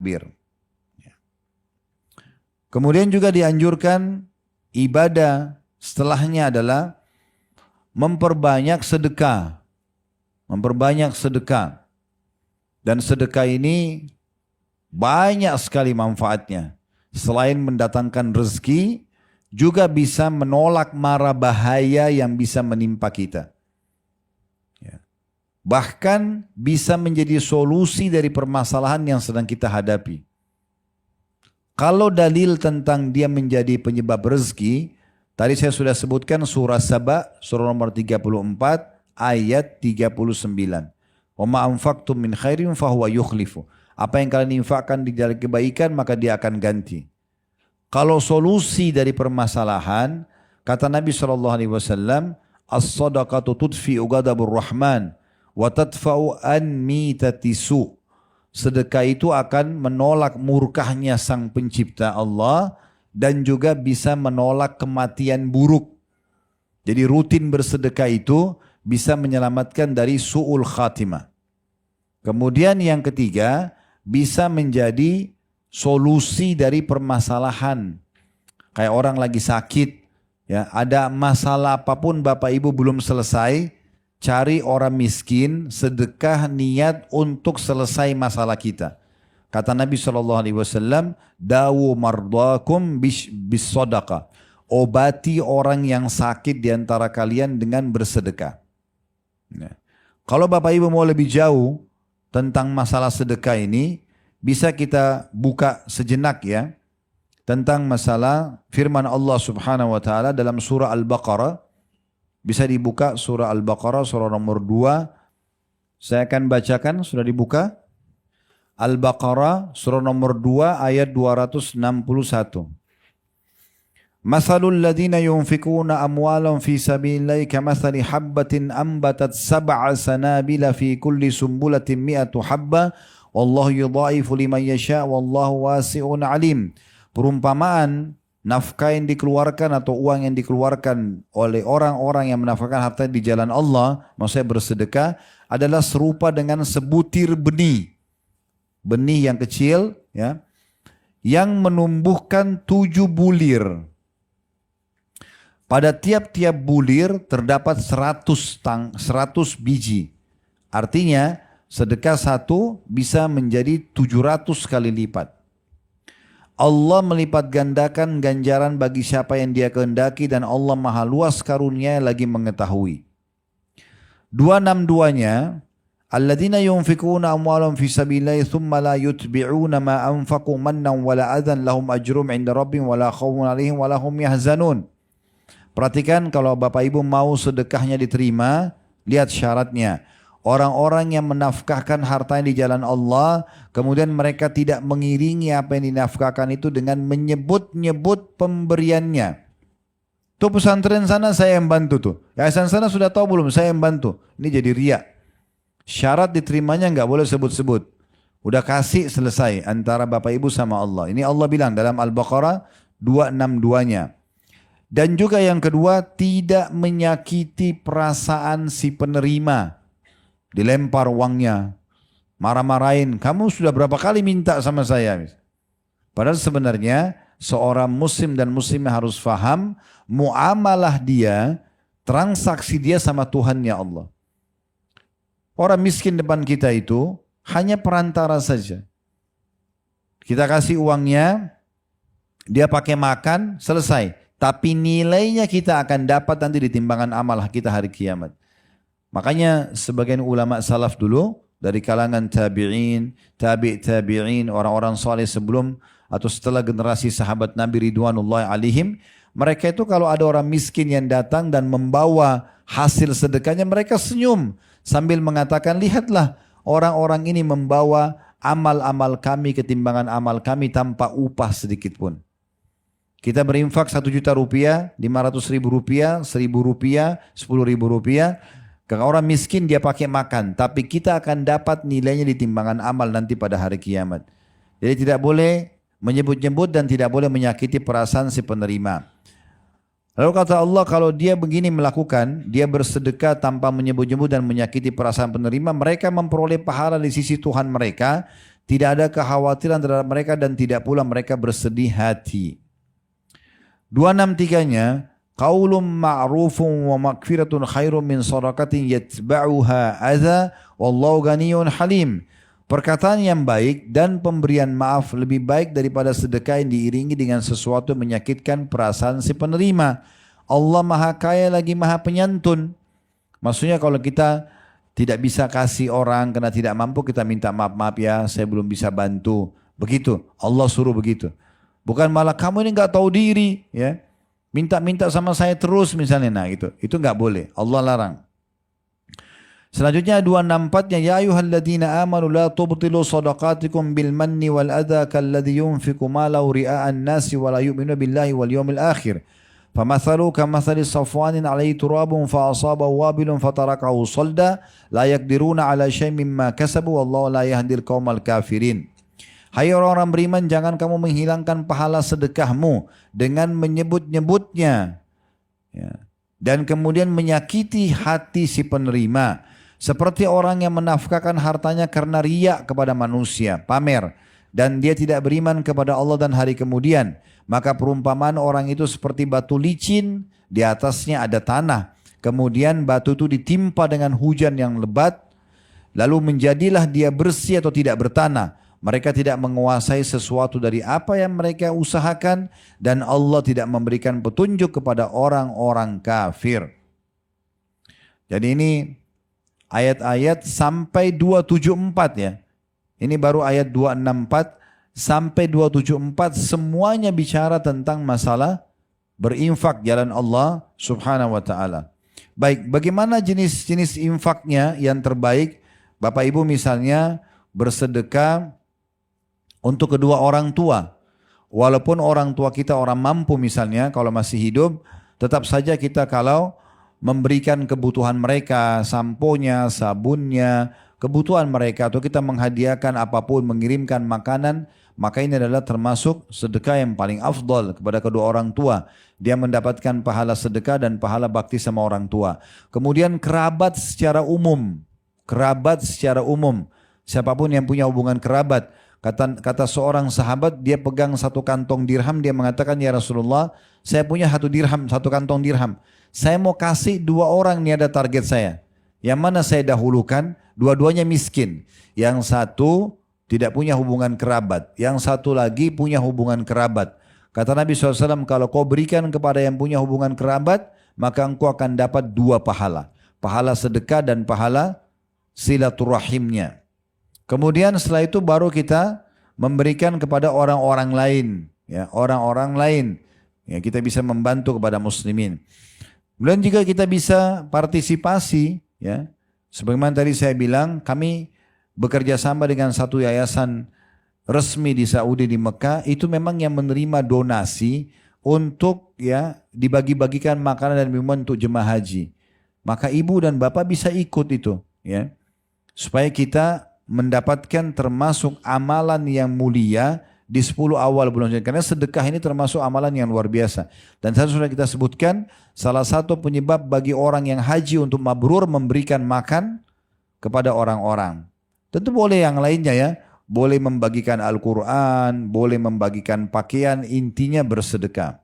Bir. Kemudian juga dianjurkan ibadah setelahnya adalah memperbanyak sedekah. Memperbanyak sedekah. Dan sedekah ini banyak sekali manfaatnya. Selain mendatangkan rezeki, juga bisa menolak mara bahaya yang bisa menimpa kita. Bahkan bisa menjadi solusi dari permasalahan yang sedang kita hadapi. Kalau dalil tentang dia menjadi penyebab rezeki, tadi saya sudah sebutkan surah Saba, surah nomor 34, ayat 39. Wa ma anfaqtum min khairin fahuwa yukhlifu. Apa yang kalian infakkan di dalam kebaikan, maka dia akan ganti. Kalau solusi dari permasalahan, kata Nabi SAW, as-sadaqatu tudfi'u ghadabur rahman wa tadfa'u an mitati su. Sedekah itu akan menolak murkahnya sang pencipta Allah dan juga bisa menolak kematian buruk. Jadi rutin bersedekah itu bisa menyelamatkan dari su'ul khatimah. Kemudian yang ketiga, bisa menjadi solusi dari permasalahan. Kayak orang lagi sakit, ya, ada masalah apapun Bapak Ibu belum selesai, cari orang miskin, sedekah niat untuk selesai masalah kita. Kata Nabi SAW, dawu mardakum bis sadaqah. Obati orang yang sakit di antara kalian dengan bersedekah. Ya. Kalau Bapak Ibu mau lebih jauh tentang masalah sedekah ini, bisa kita buka sejenak ya, tentang masalah firman Allah Subhanahu wa taala dalam surah Al-Baqarah. Bisa dibuka surah Al-Baqarah surah nomor 2. Saya akan bacakan, sudah dibuka. Al-Baqarah surah nomor 2 ayat 261. Mathalul ladzina yunfikuna amwalan fi sabilillahi kamathali habbatin ambatat sab'a sanabila fi kulli sumbulatin mi'atu habba wallahu yudha'ifu liman yasha' wallahu wasi'un alim. Perumpamaan nafkah yang dikeluarkan atau uang yang dikeluarkan oleh orang-orang yang menafkahkan harta di jalan Allah, maksudnya bersedekah, adalah serupa dengan sebutir benih. Benih yang kecil, ya, yang menumbuhkan 7 bulir. Pada tiap-tiap bulir terdapat 100 biji. Artinya sedekah satu bisa menjadi 700 kali lipat. Allah melipat gandakan ganjaran bagi siapa yang dia kehendaki dan Allah maha luas karunia lagi mengetahui. 262-nya, alladzina yunfikuna amwalan fi sabilillahi thumma la yutbi'una ma anfaqu mannan wala adhan lahum ajrum 'inda rabbihim wala khaufun 'alaihim wala hum yahzanun. Perhatikan kalau Bapak Ibu mau sedekahnya diterima, lihat syaratnya. Orang-orang yang menafkahkan hartanya di jalan Allah, kemudian mereka tidak mengiringi apa yang dinafkahkan itu dengan menyebut-nyebut pemberiannya. Tuh pesantren sana saya yang bantu tuh. Yayasan sana sudah tahu belum saya yang bantu. Ini jadi riya. Syarat diterimanya nggak boleh sebut-sebut. Udah kasih selesai antara Bapak Ibu sama Allah. Ini Allah bilang dalam Al-Baqarah 262-nya. Dan juga yang kedua, tidak menyakiti perasaan si penerima. Dilempar uangnya, marah-marahin, kamu sudah berapa kali minta sama saya. Padahal sebenarnya seorang muslim dan muslimah harus faham muamalah dia, transaksi dia sama Tuhannya Allah. Orang miskin depan kita itu hanya perantara saja. Kita kasih uangnya, dia pakai makan, selesai. Tapi nilainya kita akan dapat nanti di timbangan amal kita hari kiamat. Makanya sebagian ulama salaf dulu dari kalangan tabi'in, tabi'in, orang-orang saleh sebelum atau setelah generasi sahabat Nabi Ridwanullahi alaihim, mereka itu kalau ada orang miskin yang datang dan membawa hasil sedekahnya, mereka senyum sambil mengatakan, lihatlah orang-orang ini membawa amal-amal kami ke timbangan amal kami tanpa upah sedikit pun. Kita berinfak 1 juta rupiah, 500 ribu rupiah, 1000 rupiah, 10.000 rupiah. Kalau orang miskin dia pakai makan, tapi kita akan dapat nilainya di timbangan amal nanti pada hari kiamat. Jadi tidak boleh menyebut-nyebut dan tidak boleh menyakiti perasaan si penerima. Lalu kata Allah, kalau dia begini melakukan, dia bersedekah tanpa menyebut-nyebut dan menyakiti perasaan penerima, mereka memperoleh pahala di sisi Tuhan mereka, Tidak ada kekhawatiran terhadap mereka dan tidak pula mereka bersedih hati. 263-nya, qaulun ma'rufun wa maghfiratun khairun min shadaqatin yatba'uha adza wallahu ghaniyyun halim. Perkataan yang baik dan pemberian maaf lebih baik daripada sedekah yang diiringi dengan sesuatu yang menyakitkan perasaan si penerima. Allah Maha Kaya lagi Maha Penyantun. Maksudnya kalau kita tidak bisa kasih orang karena tidak mampu, kita minta maaf ya, saya belum bisa bantu. Begitu, Allah suruh begitu. Bukan malah kamu ini nggak tahu diri, ya. Minta-minta sama saya terus misalnya, nah gitu. Itu nggak boleh, Allah larang. Selanjutnya 264-nya, ya ayyuhalladzina amanu la tubtilu shadaqatikum bil manni wal adha kalladzi yunfiqu malahu ria'an nasi wa la yu'minu billahi wal yawmil akhir. فَمَثَلُوا كَمَثَلِ صَفْوَانٍ عَلَيْهِ تُرَابٌ فَأَصَابَهُ وَابِلٌ فَتَرَكَهُ صَلْدًا لَا يَقْدِرُونَ عَلَى شَيْءٍ مِّمَّا كَسَبُوا وَاللَّهُ لَا يَهْدِي الْقَوْمَ الْكَافِرِينَ. Hai orang-orang beriman, jangan kamu menghilangkan pahala sedekahmu dengan menyebut-nyebutnya, ya, dan kemudian menyakiti hati si penerima, seperti orang yang menafkahkan hartanya karena riya kepada manusia, pamer, dan dia tidak beriman kepada Allah dan hari kemudian. Maka perumpamaan orang itu seperti batu licin, di atasnya ada tanah. Kemudian batu itu ditimpa dengan hujan yang lebat, lalu menjadilah dia bersih atau tidak bertanah. Mereka tidak menguasai sesuatu dari apa yang mereka usahakan, dan Allah tidak memberikan petunjuk kepada orang-orang kafir. Jadi ini ayat-ayat sampai 274 ya. Ini baru ayat 264 sampai 274, semuanya bicara tentang masalah berinfak jalan Allah subhanahu wa ta'ala. Baik, bagaimana jenis-jenis infaknya yang terbaik? Bapak Ibu misalnya bersedekah untuk kedua orang tua. Walaupun orang tua kita orang mampu misalnya, kalau masih hidup, tetap saja kita kalau memberikan kebutuhan mereka, samponya, sabunnya, kebutuhan mereka, atau kita menghadiahkan apapun, mengirimkan makanan, maka ini adalah termasuk sedekah yang paling afdal kepada kedua orang tua. Dia mendapatkan pahala sedekah dan pahala bakti sama orang tua. Kemudian kerabat secara umum, siapapun yang punya hubungan kerabat. Kata seorang sahabat, dia pegang satu kantong dirham, dia mengatakan, ya Rasulullah, saya punya satu kantong dirham. Saya mau kasih 2 orang, ini ada target saya. Yang mana saya dahulukan? Dua-duanya miskin. Yang satu tidak punya hubungan kerabat. Yang satu lagi punya hubungan kerabat. Kata Nabi SAW, kalau kau berikan kepada yang punya hubungan kerabat, maka engkau akan dapat 2 pahala. Pahala sedekah dan pahala silaturahimnya. Kemudian setelah itu baru kita memberikan kepada orang-orang lain. Ya, orang-orang lain. Ya, kita bisa membantu kepada muslimin. Kemudian juga kita bisa partisipasi. Ya, sebagaimana tadi saya bilang, kami bekerja sama dengan satu yayasan resmi di Saudi di Mekah, itu memang yang menerima donasi untuk ya dibagi-bagikan makanan dan minuman untuk jemaah haji. Maka ibu dan bapak bisa ikut itu, ya, supaya kita mendapatkan termasuk amalan yang mulia di 10 awal bulan Rajab. Karena sedekah ini termasuk amalan yang luar biasa. Dan sudah kita sebutkan, salah satu penyebab bagi orang yang haji untuk mabrur memberikan makan kepada orang-orang. Tentu boleh yang lainnya ya, boleh membagikan Al-Quran, boleh membagikan pakaian, intinya bersedekah.